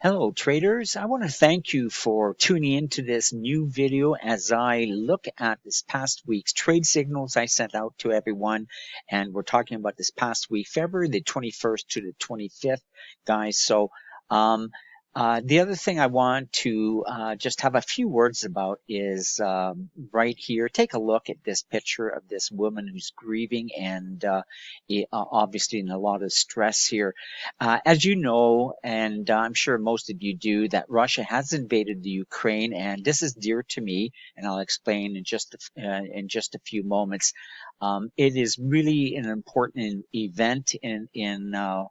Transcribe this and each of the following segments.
Hello traders, I want to thank you for tuning into this new video as I look at this past week's trade signals I sent out to everyone. And we're talking about this past week, February the 21st to the 25th, guys. The other thing I want to just have a few words about is right here. Take a look at this picture of this woman who's grieving and obviously in a lot of stress here. As you know, and I'm sure most of you do, that Russia has invaded the Ukraine, and this is dear to me, and I'll explain in just a few moments. It is really an important event in our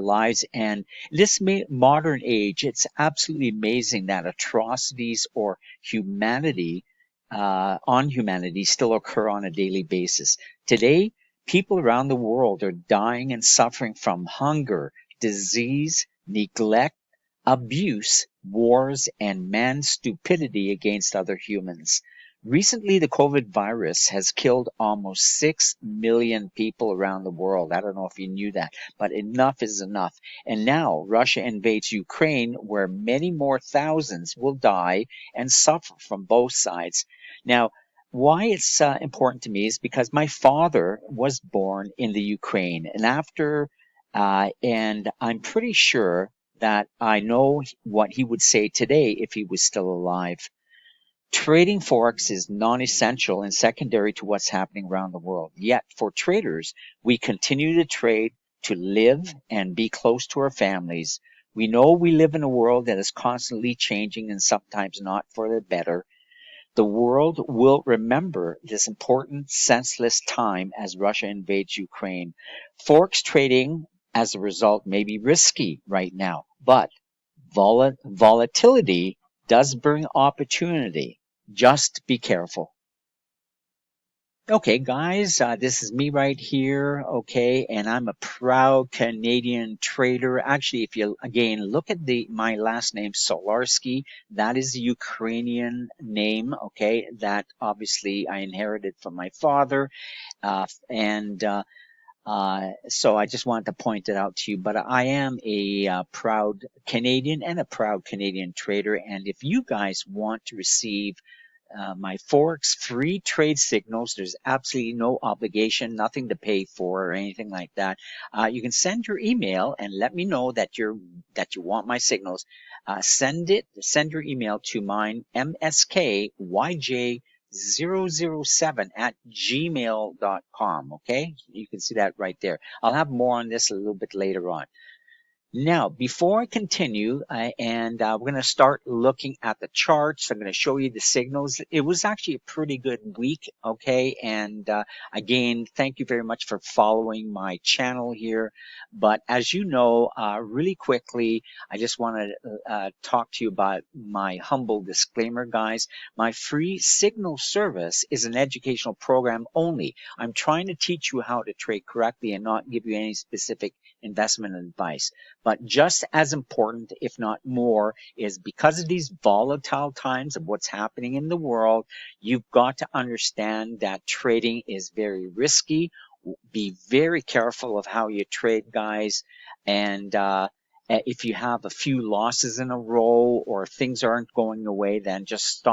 lives, and this modern age, it's absolutely amazing that atrocities or humanity on humanity still occur on a daily basis. Today, people around the world are dying and suffering from hunger, disease, neglect, abuse, wars, and man's stupidity against other humans. Recently, the COVID virus has killed almost 6 million people around the world. I don't know if you knew that, but enough is enough. And now Russia invades Ukraine, where many more thousands will die and suffer from both sides. Now, why it's important to me is because my father was born in the Ukraine, and I'm pretty sure that I know what he would say today if he was still alive. Trading Forex is non-essential and secondary to what's happening around the world. Yet, for traders, we continue to trade to live and be close to our families. We know we live in a world that is constantly changing and sometimes not for the better. The world will remember this important, senseless time as Russia invades Ukraine. Forex trading, as a result, may be risky right now, but volatility does bring opportunity. Just be careful. Okay, guys, this is me right here, okay, and I'm a proud Canadian trader. Actually, if you, again, look at my last name, Solarski, that is the Ukrainian name, okay, that obviously I inherited from my father, so I just wanted to point it out to you, but I am a proud Canadian and a proud Canadian trader, and if you guys want to receive my Forex free trade signals. There's absolutely no obligation, nothing to pay for or anything like that. You can send your email and let me know that you want my signals. Send your email to mine, mskyj007@gmail.com. Okay, you can see that right there. I'll have more on this a little bit later on. Now, before I continue, we're going to start looking at the charts. I'm going to show you the signals. It was actually a pretty good week, okay? And again, thank you very much for following my channel here. But as you know, really quickly, I just want to talk to you about my humble disclaimer, guys. My free signal service is an educational program only. I'm trying to teach you how to trade correctly and not give you any specific investment advice. But just as important, if not more, is because of these volatile times of what's happening in the world, you've got to understand that trading is very risky. Be very careful of how you trade, guys. And if you have a few losses in a row or things aren't going your way, then just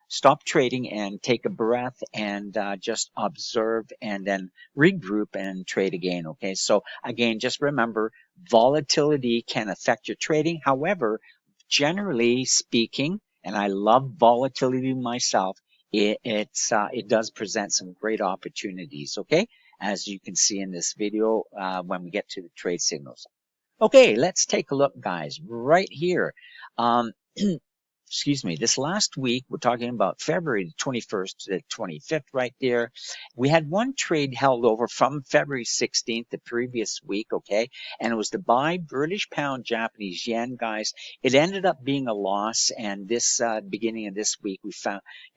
stop trading and take a breath and just observe and then regroup and trade again. Okay, so again, just remember, volatility can affect your trading. However, generally speaking, and I love volatility myself, it does present some great opportunities. Okay, as you can see in this video when we get to the trade signals. Okay, let's take a look, guys, right here. Excuse me, this last week, we're talking about February the 21st to the 25th right there. We had one trade held over from February 16th, the previous week, okay? And it was to buy British pound, Japanese yen, guys. It ended up being a loss. And this beginning of this week,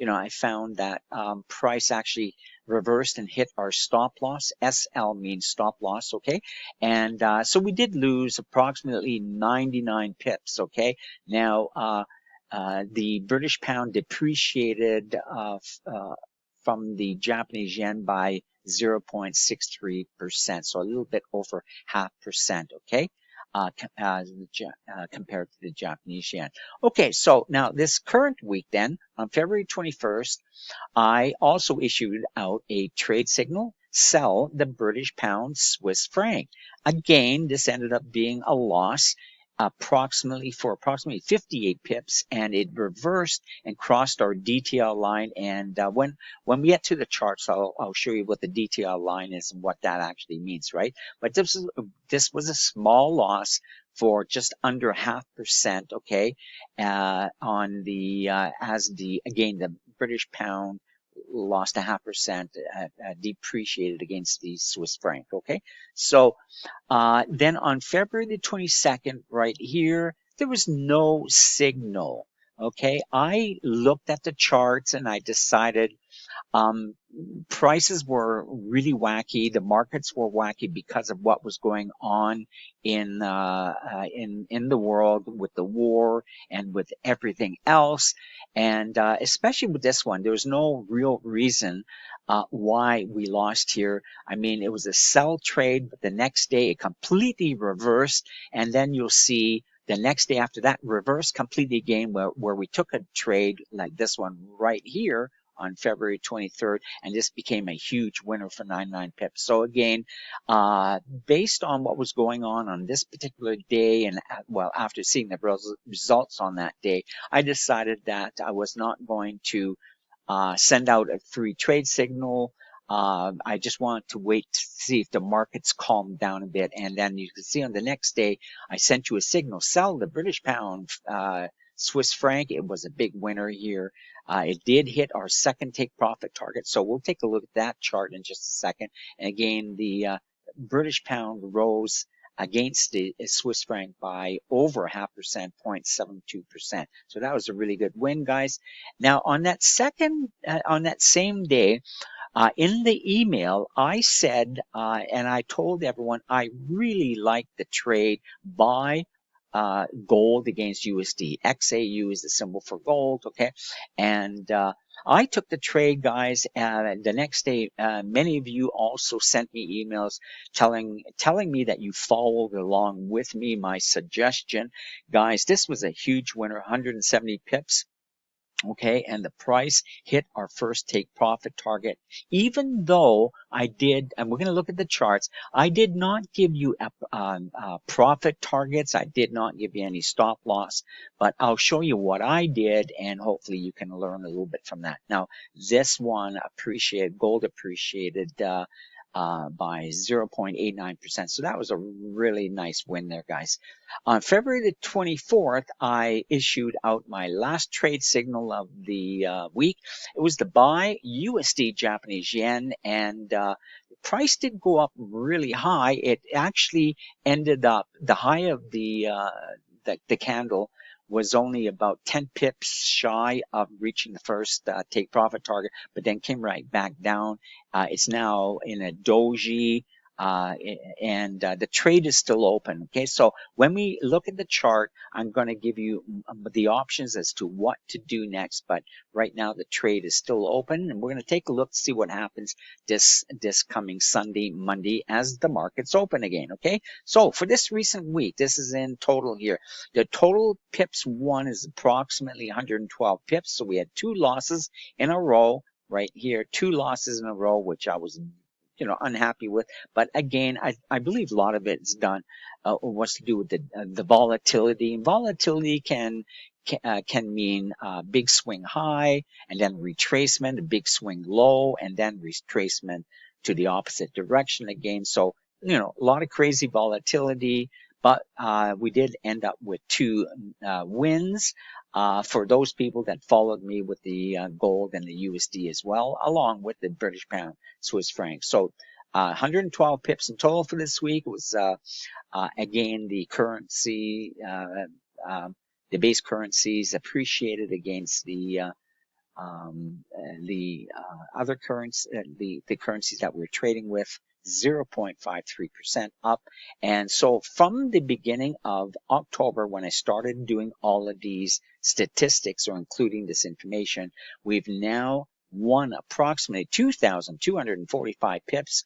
I found that price actually reversed and hit our stop loss. SL means stop loss, okay? And so we did lose approximately 99 pips, okay? Now, the British pound depreciated from the Japanese yen by 0.63%, so a little bit over 0.5%, okay? compared to the Japanese yen. Okay, so now this current week then, on February 21st, I also issued out a trade signal, sell the British pound Swiss franc. Again, this ended up being a loss for approximately 58 pips, and it reversed and crossed our DTL line. And when we get to the charts, I'll show you what the DTL line is and what that actually means, right? But this was a small loss for just under 0.5%, okay, on the again the British pound lost 0.5%, depreciated against the Swiss franc, okay? So then on February the 22nd, right here, there was no signal, okay? I looked at the charts and I decided um, prices were really wacky. The markets were wacky because of what was going on in the world with the war and with everything else, and especially with this one, there was no real reason why we lost here. I mean, it was a sell trade, but the next day it completely reversed, and then you'll see the next day after that reversed completely again, where we took a trade like this one right here on February 23rd, and this became a huge winner for 99 pips. So again, based on what was going on this particular day, and well, after seeing the results on that day, I decided that I was not going to send out a free trade signal. I just wanted to wait to see if the markets calmed down a bit, and then you can see on the next day, I sent you a signal, sell the British pound, Swiss franc. It was a big winner here. It did hit our second take profit target. So we'll take a look at that chart in just a second. And again, the British pound rose against the Swiss franc by over 0.5%, 0.72%. So that was a really good win, guys. Now on that same day, in the email, I said, and I told everyone, I really like the trade buy gold against USD. XAU is the symbol for gold, okay? And I took the trade, guys. The next day, many of you also sent me emails telling me that you followed along with me, my suggestion. Guys, this was a huge winner, 170 pips. Okay, and the price hit our first take profit target, even though I did, and we're going to look at the charts, I did not give you profit targets. I did not give you any stop loss, but I'll show you what I did, and hopefully you can learn a little bit from that. Now, this one gold appreciated by 0.89%. So that was a really nice win there, guys. On February the 24th, I issued out my last trade signal of the week. It was to buy USD Japanese yen, and the price did go up really high. It actually ended up, the high of the candle was only about 10 pips shy of reaching the first take profit target, but then came right back down. It's now in a doji, and the trade is still open. Okay, so when we look at the chart, I'm going to give you the options as to what to do next, but right now the trade is still open, and we're going to take a look to see what happens this coming Sunday, Monday, as the markets open again. Okay, so for this recent week, this is in total here. The total pips won is approximately 112 pips, so we had 2 losses in a row right here, 2 losses in a row, which I was unhappy with. But again, I believe a lot of it's done what's to do with the volatility. And volatility can mean big swing high, and then retracement, a big swing low, and then retracement to the opposite direction again. So a lot of crazy volatility, but we did end up with 2 wins for those people that followed me with the gold and the USD as well, along with the British pound, Swiss franc. So 112 pips in total for this week. It was again the currency, the base currencies appreciated against the other currencies, the currencies that we're trading with, 0.53% up. And so from the beginning of October, when I started doing all of these statistics or including this information, we've now won approximately 2,245 pips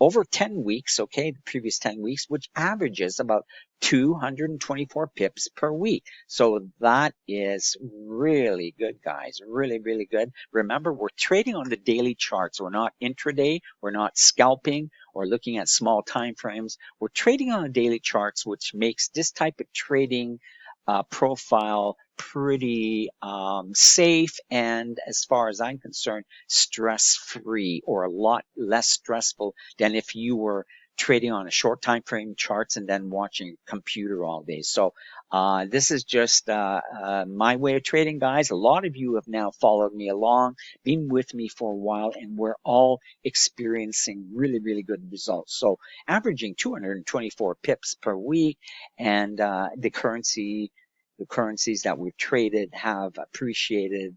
over 10 weeks, okay, the previous 10 weeks, which averages about 224 pips per week. So that is really good, guys. Really, really good. Remember, we're trading on the daily charts. We're not intraday. We're not scalping or looking at small time frames. We're trading on the daily charts, which makes this type of trading profile pretty safe, and as far as I'm concerned, stress-free, or a lot less stressful than if you were trading on a short time frame charts and then watching a computer all day. So this is just my way of trading, guys. A lot of you have now followed me along, been with me for a while, and we're all experiencing really, really good results. So averaging 224 pips per week, and the currencies that we've traded have appreciated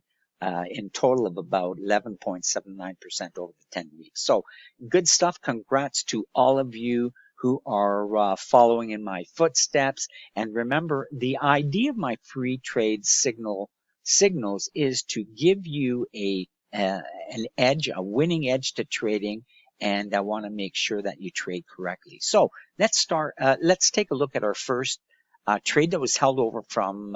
in total of about 11.79% over the 10 weeks. So good stuff. Congrats to all of you who are following in my footsteps. And remember, the idea of my free trade signals is to give you an edge, a winning edge to trading. And I want to make sure that you trade correctly. So let's start. Let's take a look at our first trade that was held over from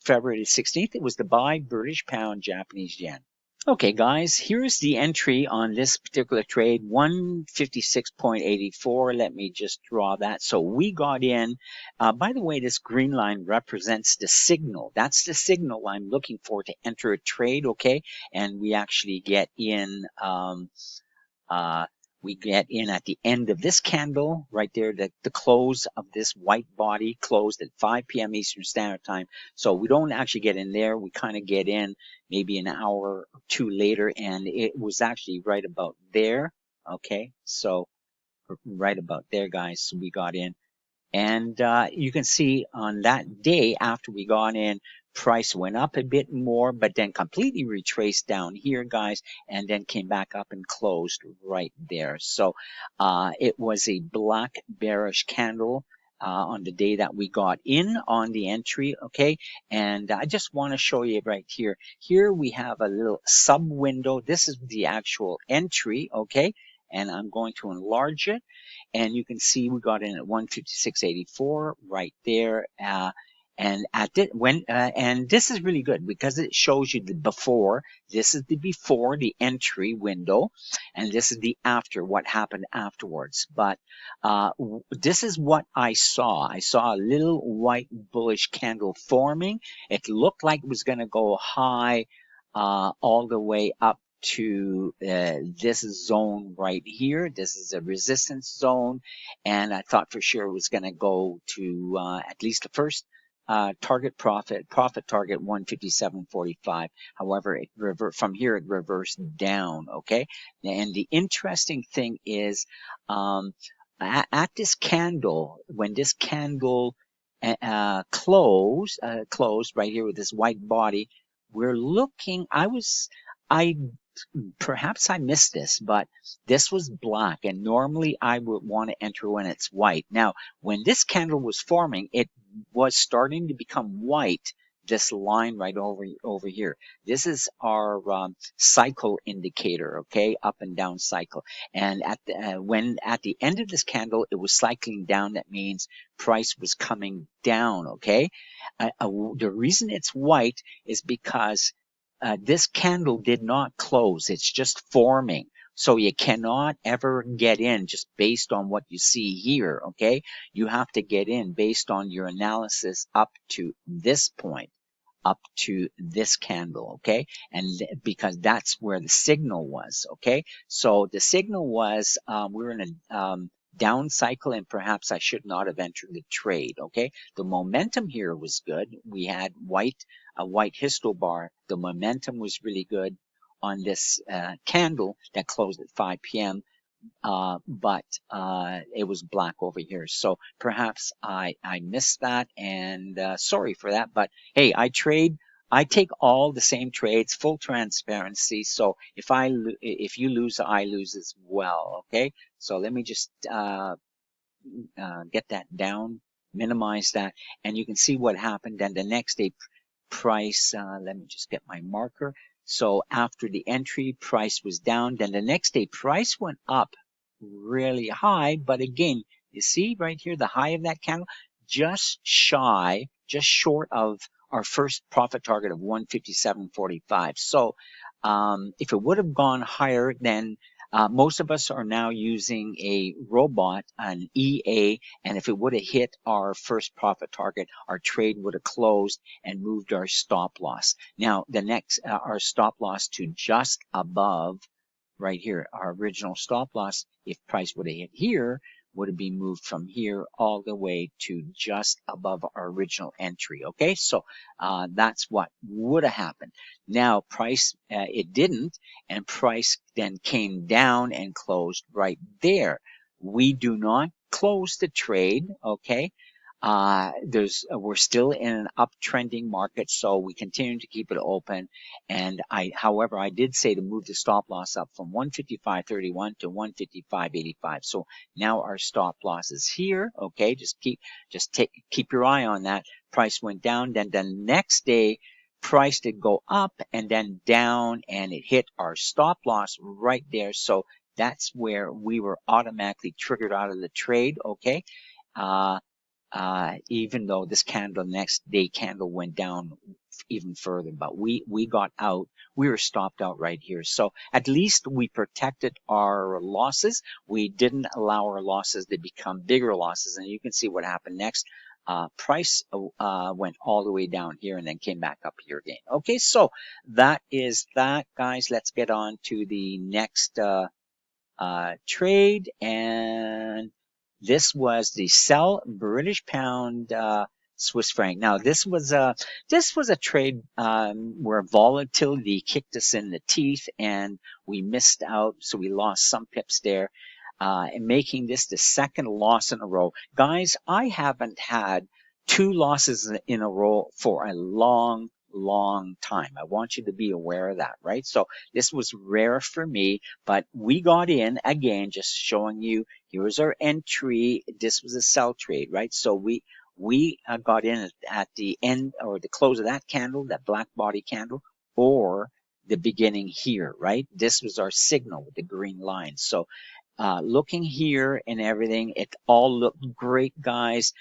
February 16th. It was the buy British pound Japanese yen. Okay, guys, here's the entry on this particular trade, 156.84. Let me just draw that. So we got in. By the way, this green line represents the signal. That's the signal I'm looking for to enter a trade, okay? And we actually get in. We get in at the end of this candle right there, the close of this white body closed at 5 p.m. Eastern Standard Time. So we don't actually get in there. We kind of get in maybe an hour or two later, and it was actually right about there. Okay, so right about there, guys. So we got in. And you can see on that day after we got in, price went up a bit more, but then completely retraced down here, guys, and then came back up and closed right there. So it was a black bearish candle on the day that we got in on the entry, okay? And I just want to show you right here. Here we have a little sub window. This is the actual entry, okay? And I'm going to enlarge it. And you can see we got in at 156.84 right there. And and this is really good because it shows you the before. This is the before, the entry window, and this is the after, what happened afterwards. But this is what I saw. I saw a little white bullish candle forming. It looked like it was going to go high all the way up to this zone right here. This is a resistance zone, and I thought for sure it was going to go to at least the first target profit target 157.45. However, from here it reversed down. Okay, and the interesting thing is at this candle, when this candle closed right here with this white body, we're looking. Perhaps I missed this, but this was black, and normally I would want to enter when it's white. Now, when this candle was forming, it was starting to become white. This line right over here. This is our cycle indicator, okay, up and down cycle. And at the end of this candle, it was cycling down. That means price was coming down, okay. The reason it's white is because this candle did not close. It's just forming. So you cannot ever get in just based on what you see here, okay? You have to get in based on your analysis up to this point, up to this candle, okay? And because that's where the signal was, okay? So the signal was we're in a down cycle, and perhaps I should not have entered the trade, okay? The momentum here was good. We had a white histobar. The momentum was really good on this candle that closed at 5 p.m. But it was black over here. So perhaps I missed that, and sorry for that. But hey, I take all the same trades, full transparency. So if you lose, I lose as well. Okay. So let me just get that down, minimize that, and you can see what happened. Then the next day price, let me just get my marker. So after the entry, price was down. Then the next day, price went up really high. But again, you see right here, the high of that candle, just short of our first profit target of 157.45. So if it would have gone higher, then most of us are now using a robot, an EA, and if it would have hit our first profit target, our trade would have closed and moved our stop loss. Now, the next, our stop loss to just above right here, our original stop loss, if price would have hit here, would have been moved from here all the way to just above our original entry. Okay, so that's what would have happened. Now price, it didn't, and price then came down and closed right there. We do not close the trade. Okay, we're still in an uptrending market, so we continue to keep it open. And however, I did say to move the stop loss up from 155.31 to 155.85. So now our stop loss is here. Okay, keep your eye on that. Price went down, then the next day price did go up and then down, and it hit our stop loss right there. So that's where we were automatically triggered out of the trade. Okay. Even though this next day candle went down even further, but we got out. We were stopped out right here. So at least we protected our losses. We didn't allow our losses to become bigger losses. And you can see what happened next. Price went all the way down here and then came back up here again. Okay, so that is that, guys. Let's get on to the next trade, and this was the sell British pound Swiss franc. Now this was a trade where volatility kicked us in the teeth and we missed out, so we lost some pips there, and making this the second loss in a row. Guys, I haven't had two losses in a row for a long time. I want you to be aware of that, right? So this was rare for me, but we got in again, just showing you, here's our entry. This was a sell trade, right? So we got in at the end or the close of that candle, that black body candle, or the beginning here, right? This was our signal with the green line. So looking here and everything, it all looked great, guys,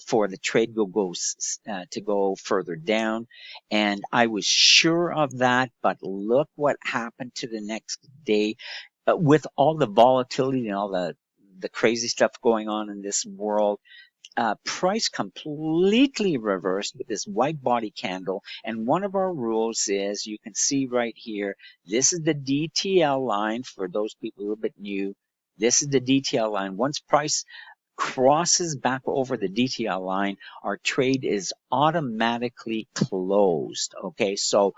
for the trade to go further down. And I was sure of that, but look what happened to the next day. With all the volatility and all the crazy stuff going on in this world, price completely reversed with this white body candle. And one of our rules is, you can see right here, this is the DTL line for those people a little bit new. This is the DTL line. Once price crosses back over the DTL line, our trade is automatically closed. Okay, so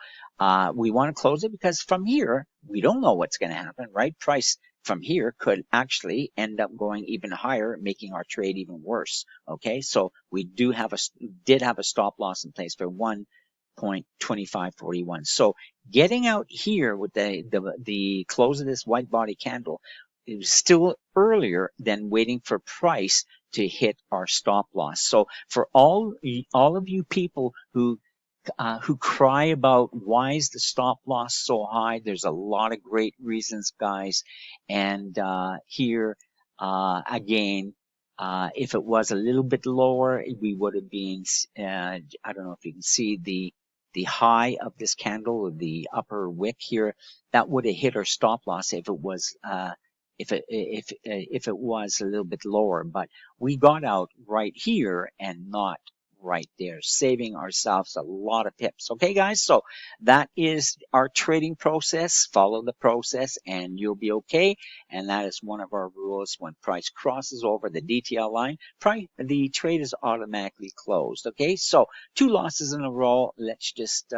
we want to close it because from here, we don't know what's going to happen, right? Price from here could actually end up going even higher, making our trade even worse. Okay, so we did have a stop loss in place for 1.2541. So getting out here with the close of this white body candle, it was still earlier than waiting for price to hit our stop loss. So for all of you people who cry about why is the stop loss so high, there's a lot of great reasons, guys. And here again, if it was a little bit lower, we would have been, I don't know if you can see the high of this candle, the upper wick here, that would have hit our stop loss if it was if it was a little bit lower. But we got out right here and not right there, saving ourselves a lot of pips. Okay, guys, so that is our trading process. Follow the process and you'll be okay. And that is one of our rules. When price crosses over the DTL line, the trade is automatically closed. Okay, so two losses in a row. Let's just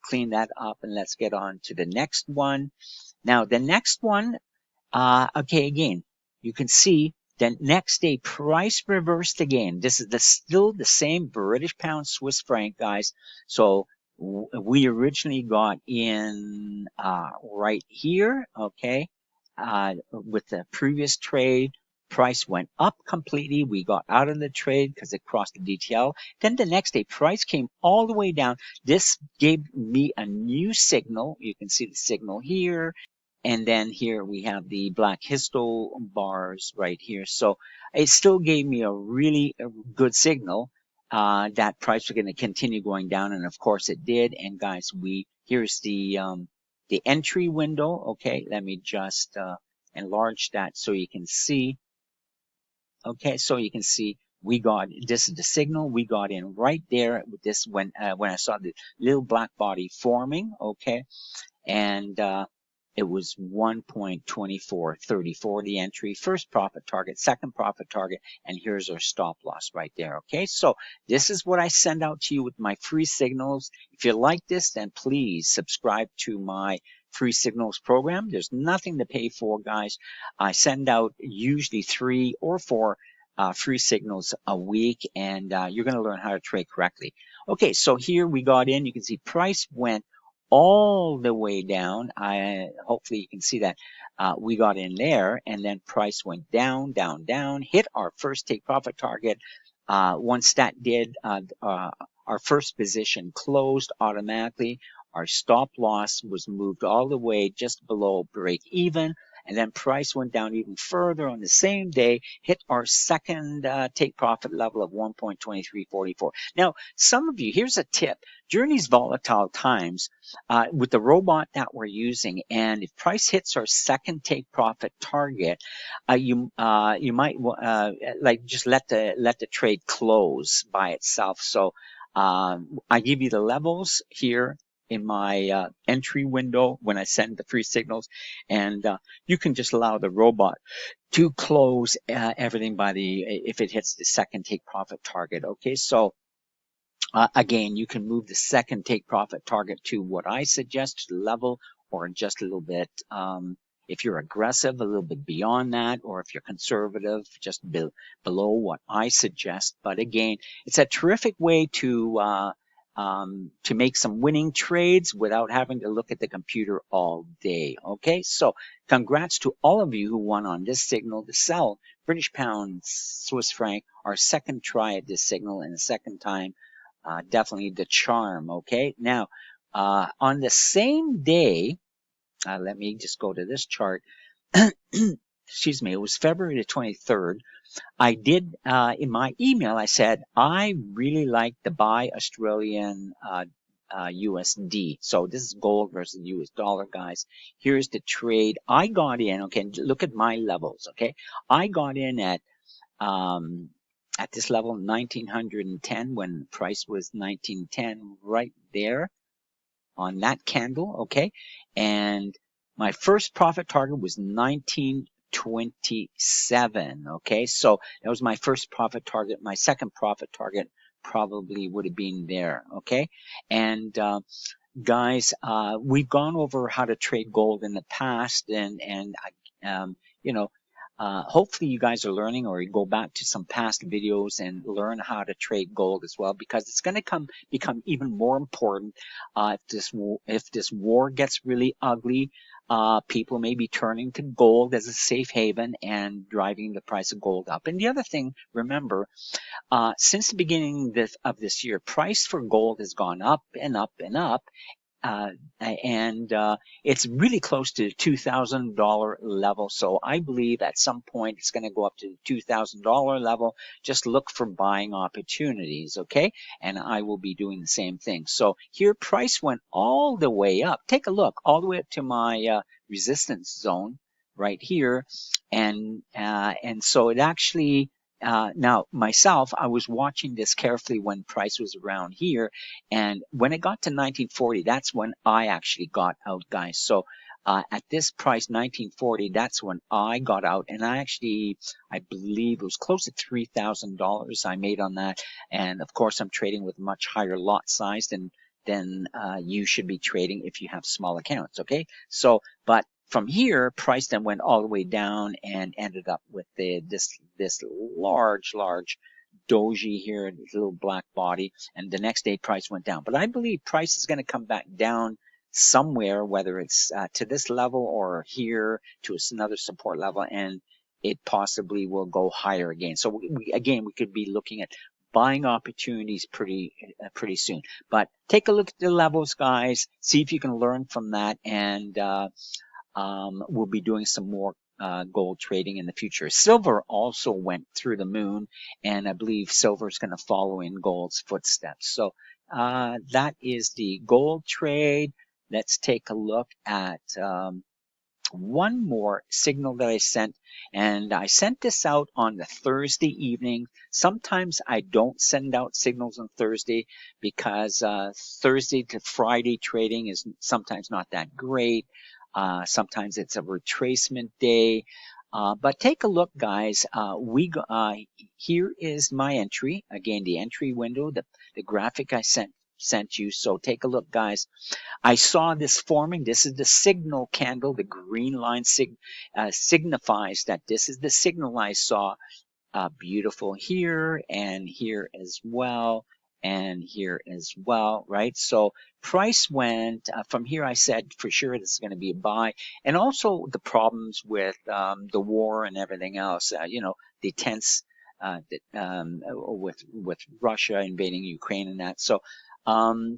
clean that up and let's get on to the next one. Now the next one, okay, again, you can see the next day price reversed again. This is still the same British pound Swiss franc, guys. So we originally got in right here, okay, with the previous trade. Price went up completely. We got out of the trade because it crossed the DTL. Then the next day, price came all the way down. This gave me a new signal. You can see the signal here. And then here we have the black histo bars right here. So it still gave me a really good signal that price was going to continue going down. And of course it did. And guys, here's the entry window. Okay, let me just enlarge that so you can see. Okay, so you can see this is the signal we got in right there with this when I saw the little black body forming. Okay, and it was 1.2434 the entry, first profit target, second profit target, and here's our stop loss right there. Okay, so this is what I send out to you with my free signals. If you like this, then please subscribe to my free signals program. There's nothing to pay for, guys. I send out usually 3 or 4 free signals a week, and you're going to learn how to trade correctly. Okay, so here we got in. You can see price went all the way down. Hopefully you can see that we got in there, and then price went down, down, down, hit our first take profit target. Once that did, our first position closed automatically. Our stop loss was moved all the way just below break even. And then price went down even further on the same day, hit our second take profit level of 1.2344. Now, some of you, here's a tip. During these volatile times, with the robot that we're using, and if price hits our second take profit target, you might like just let the trade close by itself. So I give you the levels here in my entry window when I send the free signals, and you can just allow the robot to close everything by if it hits the second take profit target. Okay, so again, you can move the second take profit target to what I suggest, level, or just a little bit. If you're aggressive, a little bit beyond that, or if you're conservative, just below what I suggest. But again, it's a terrific way to make some winning trades without having to look at the computer all day. Okay, so congrats to all of you who won on this signal to sell British pound, Swiss franc, our second try at this signal, and the second time. Definitely the charm. Okay, now on the same day, let me just go to this chart. Excuse me, it was February the 23rd. I did in my email, I said I really like to buy Australian USD. So this is gold versus US dollar, guys. Here's the trade. I got in. Okay, look at my levels. Okay, I got in at this level 1910 when price was 1910 right there on that candle. Okay, and my first profit target was 1927. Okay, so that was my first profit target. My second profit target probably would have been there. Okay, and guys, we've gone over how to trade gold in the past, and you know, hopefully you guys are learning, or you go back to some past videos and learn how to trade gold as well, because it's going to become even more important if this war gets really ugly. People may be turning to gold as a safe haven and driving the price of gold up. And the other thing, remember, since the beginning of this year, price for gold has gone up and up and up. And it's really close to the $2,000 level. So I believe at some point it's going to go up to the $2,000 level. Just look for buying opportunities, okay? And I will be doing the same thing. So here price went all the way up. Take a look all the way up to my resistance zone right here. And so it actually, now myself, I was watching this carefully when price was around here, and when it got to 1940, that's when I actually got out, guys. So at this price, 1940, that's when I got out, and I believe it was close to $3,000 I made on that. And of course, I'm trading with a much higher lot size than you should be trading if you have small accounts. Okay, so but from here, price then went all the way down and ended up with this large doji here, this little black body, and the next day price went down. But I believe price is going to come back down somewhere, whether it's to this level or here to another support level, and it possibly will go higher again. So again, we could be looking at buying opportunities pretty soon. But take a look at the levels, guys. See if you can learn from that, and we'll be doing some more gold trading in the future. Silver also went through the moon, and I believe silver is going to follow in gold's footsteps. So that is the gold trade. Let's take a look at one more signal that I sent, and I sent this out on the Thursday evening. Sometimes I don't send out signals on Thursday because Thursday to Friday trading is sometimes not that great. Sometimes it's a retracement day. But take a look, guys. Here is my entry. Again, the entry window, the graphic I sent you. So take a look, guys. I saw this forming. This is the signal candle. The green line signifies that this is the signal I saw. Beautiful here and here as well, and here as well, right? So price went from here. I said for sure this is going to be a buy, and also the problems with the war and everything else. The tense with Russia invading Ukraine and that. So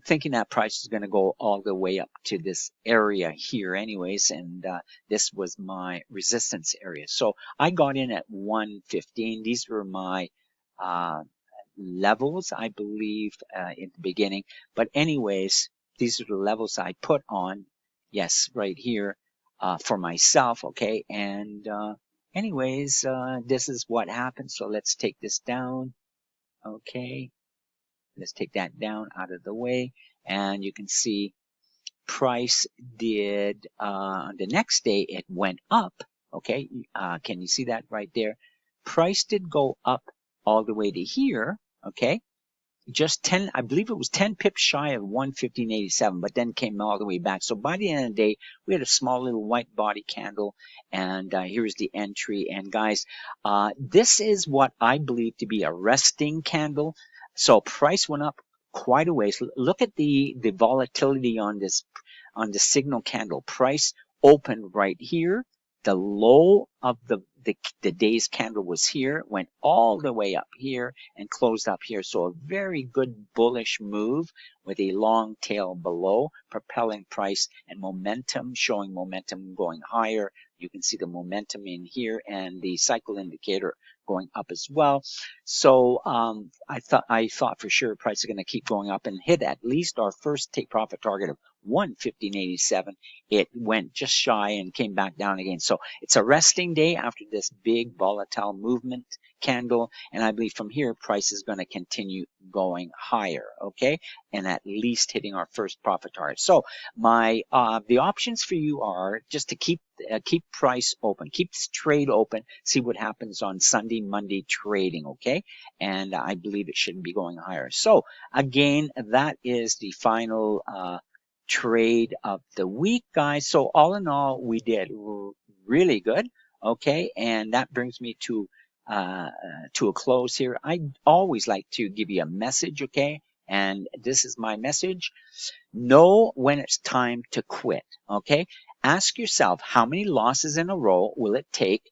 thinking that price is going to go all the way up to this area here anyways, and this was my resistance area. So I got in at 115. These were my levels, I believe, in the beginning. But anyways, these are the levels I put on, yes, right here, for myself, okay? And anyways, this is what happened. So let's take this down, okay? Let's take that down out of the way, and you can see price did the next day it went up. Okay, can you see that right there? Price did go up all the way to here. Okay, just 10, I believe it was 10 pips shy of 115.87, but then came all the way back. So by the end of the day, we had a small little white body candle, and here's the entry. And guys, this is what I believe to be a resting candle. So price went up quite a ways. Look at the volatility on the signal candle. Price opened right here. The low of the day's candle was here, went all the way up here and closed up here. So a very good bullish move with a long tail below, propelling price and momentum, showing momentum going higher. You can see the momentum in here and the cycle indicator going up as well. So I thought for sure price is going to keep going up and hit at least our first take profit target of 115.87. It went just shy and came back down again. So it's a resting day after this big volatile movement candle, and I believe from here price is going to continue going higher, okay, and at least hitting our first profit target. So my the options for you are just to keep price open, keep this trade open, see what happens on Sunday, Monday trading, okay, and I believe it shouldn't be going higher. So again, that is the final trade of the week, guys. So all in all, we did really good, okay, and that brings me to a close here. I always like to give you a message, okay, and this is my message. Know when it's time to quit, okay. Ask yourself, how many losses in a row will it take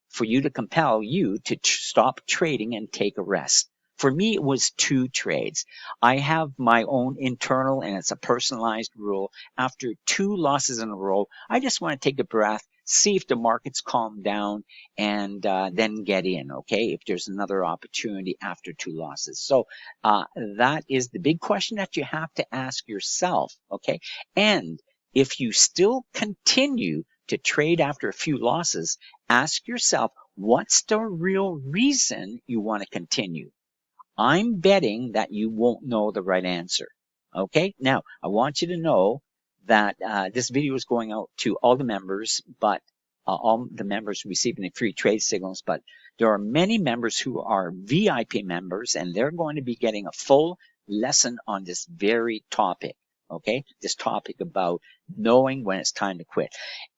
for you to compel you to stop trading and take a rest? For me, it was 2 trades. I have my own internal, and it's a personalized rule. After 2 losses in a row, I just want to take a breath, see if the markets calm down, and then get in, okay, if there's another opportunity after 2 losses. So that is the big question that you have to ask yourself, okay? And if you still continue to trade after a few losses, ask yourself, what's the real reason you want to continue? I'm betting that you won't know the right answer. Okay, now I want you to know that this video is going out to all the members, but all the members receiving the free trade signals, but there are many members who are VIP members, and they're going to be getting a full lesson on this very topic. Okay, this topic about knowing when it's time to quit.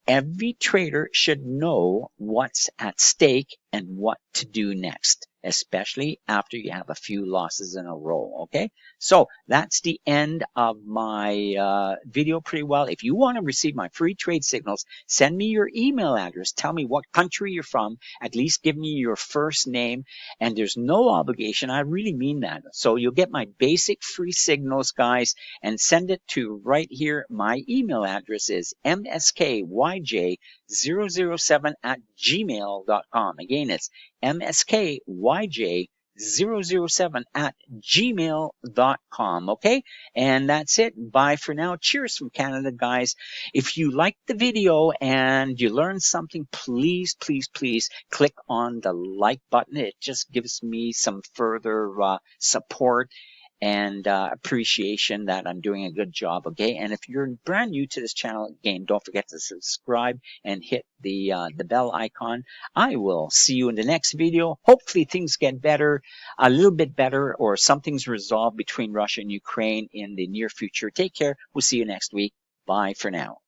Every trader should know what's at stake and what to do next, especially after you have a few losses in a row, okay? So that's the end of my video pretty well. If you want to receive my free trade signals, send me your email address. Tell me what country you're from. At least give me your first name. And there's no obligation. I really mean that. So you'll get my basic free signals, guys, and send it to right here. My email address is mskyj007@gmail.com. Again, it's mskyj007@gmail.com. Okay, and that's it. Bye for now. Cheers from Canada, guys. If you liked the video and you learned something, please, please, please click on the like button. It just gives me some further support and appreciation that I'm doing a good job, okay? And if you're brand new to this channel, again, don't forget to subscribe and hit the bell icon. I will see you in the next video. Hopefully things get better, a little bit better, or something's resolved between Russia and Ukraine in the near future. Take care. We'll see you next week. Bye for now.